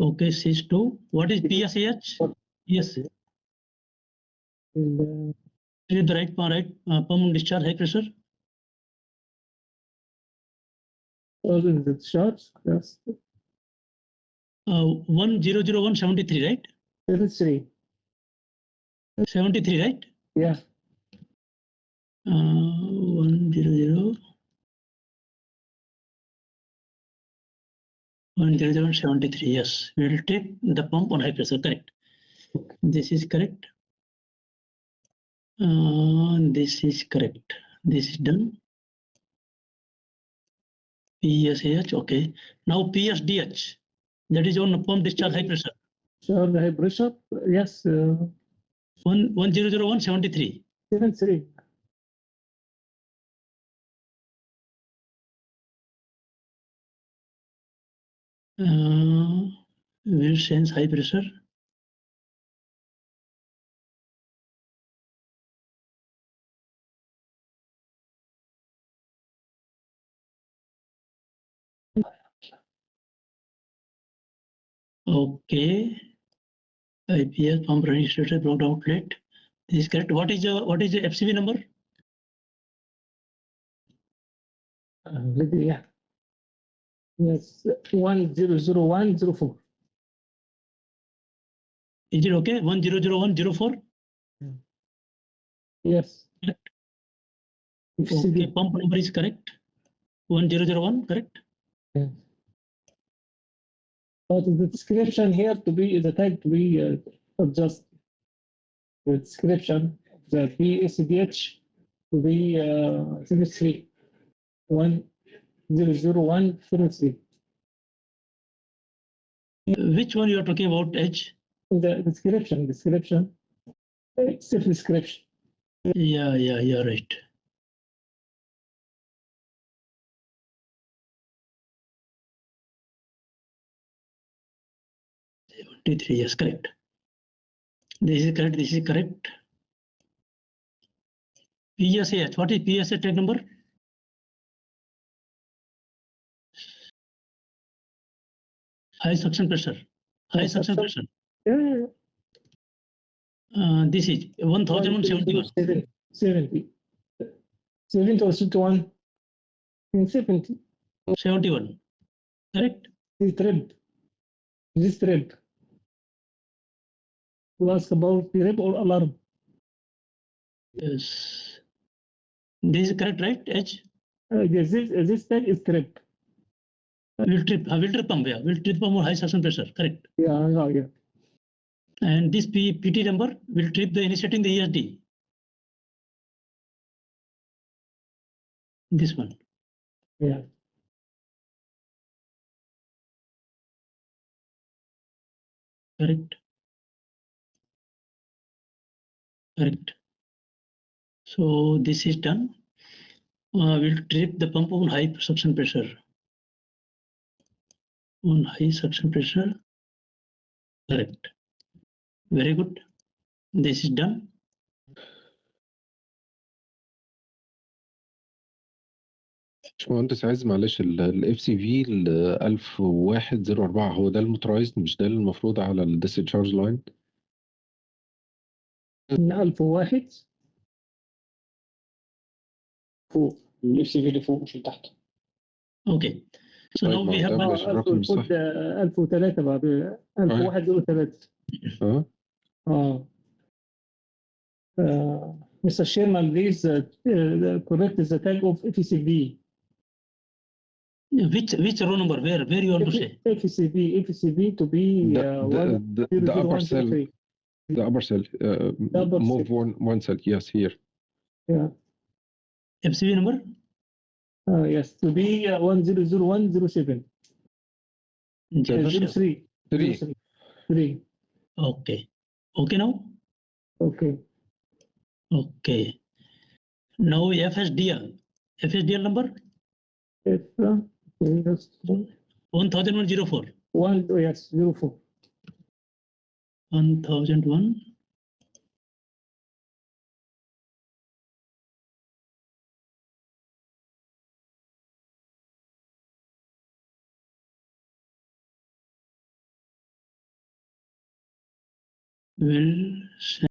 Okay, CH2. What is PSH? Yes. Is it the right pump discharge high pressure? in the charts, yes. 100173, right? 73. 73, right? Yeah. 100. 10073. Yes, we will take the pump on high pressure. Correct. This is correct. This is correct. This is done. PSH. Okay. Now PSDH. That is on pump discharge high pressure. Charge high pressure. Yes. 100173. 73. Will sense high pressure. Okay. IPS pump registrator blocked outlet. This is correct. What is the FCV number? Yeah. Yes. 100104. Is it okay? 100104? Yes. Correct. FCB. Okay, pump number is correct. 1001, correct? Yes. But the description here to be the type to be adjust the description of the PSDH to be 73. 100173. Which one you are talking about, H? The description, self description. Yeah, you're right. T3, yes, correct. This is correct. This is correct. PSH. What is PSH tag number? High suction pressure. High suction pressure. Yeah. This is 1071. 70. 70 or 71. 70. 71. Correct? This trip. You ask about trip or alarm. Yes. This is correct, right? H? Yes, this tag is trip. Will trip pump, yeah. Will trip pump or high suction pressure, correct. Yeah. And this PT number will trip the initiating the ESD. This one. Yeah. Correct. So this is done. We'll trip the pump on high suction pressure. On high suction pressure. Correct. Very good. This is done. باشمهندس عايز معلش الاف سي في 100104 هو ده الموتورايزد مش ده المفروض على الديسشارج لاين؟ من 1001 فوق الاف سي في اللي فوق مش اللي تحت. اوكي. So طيب now we have مش الرقم الصح. 1003 بعد 1103. Mr. Chairman, please correct the tag of FCV. which row number? Where you want to say? FCV to be the upper cell. The upper cell. Move one cell. Yes, here. Yeah. FCV number? Yes, to be 100107. 03. Okay. Okay now? Okay. Now FSDL. FSDL number? 100104. Yes, 04. 1001. will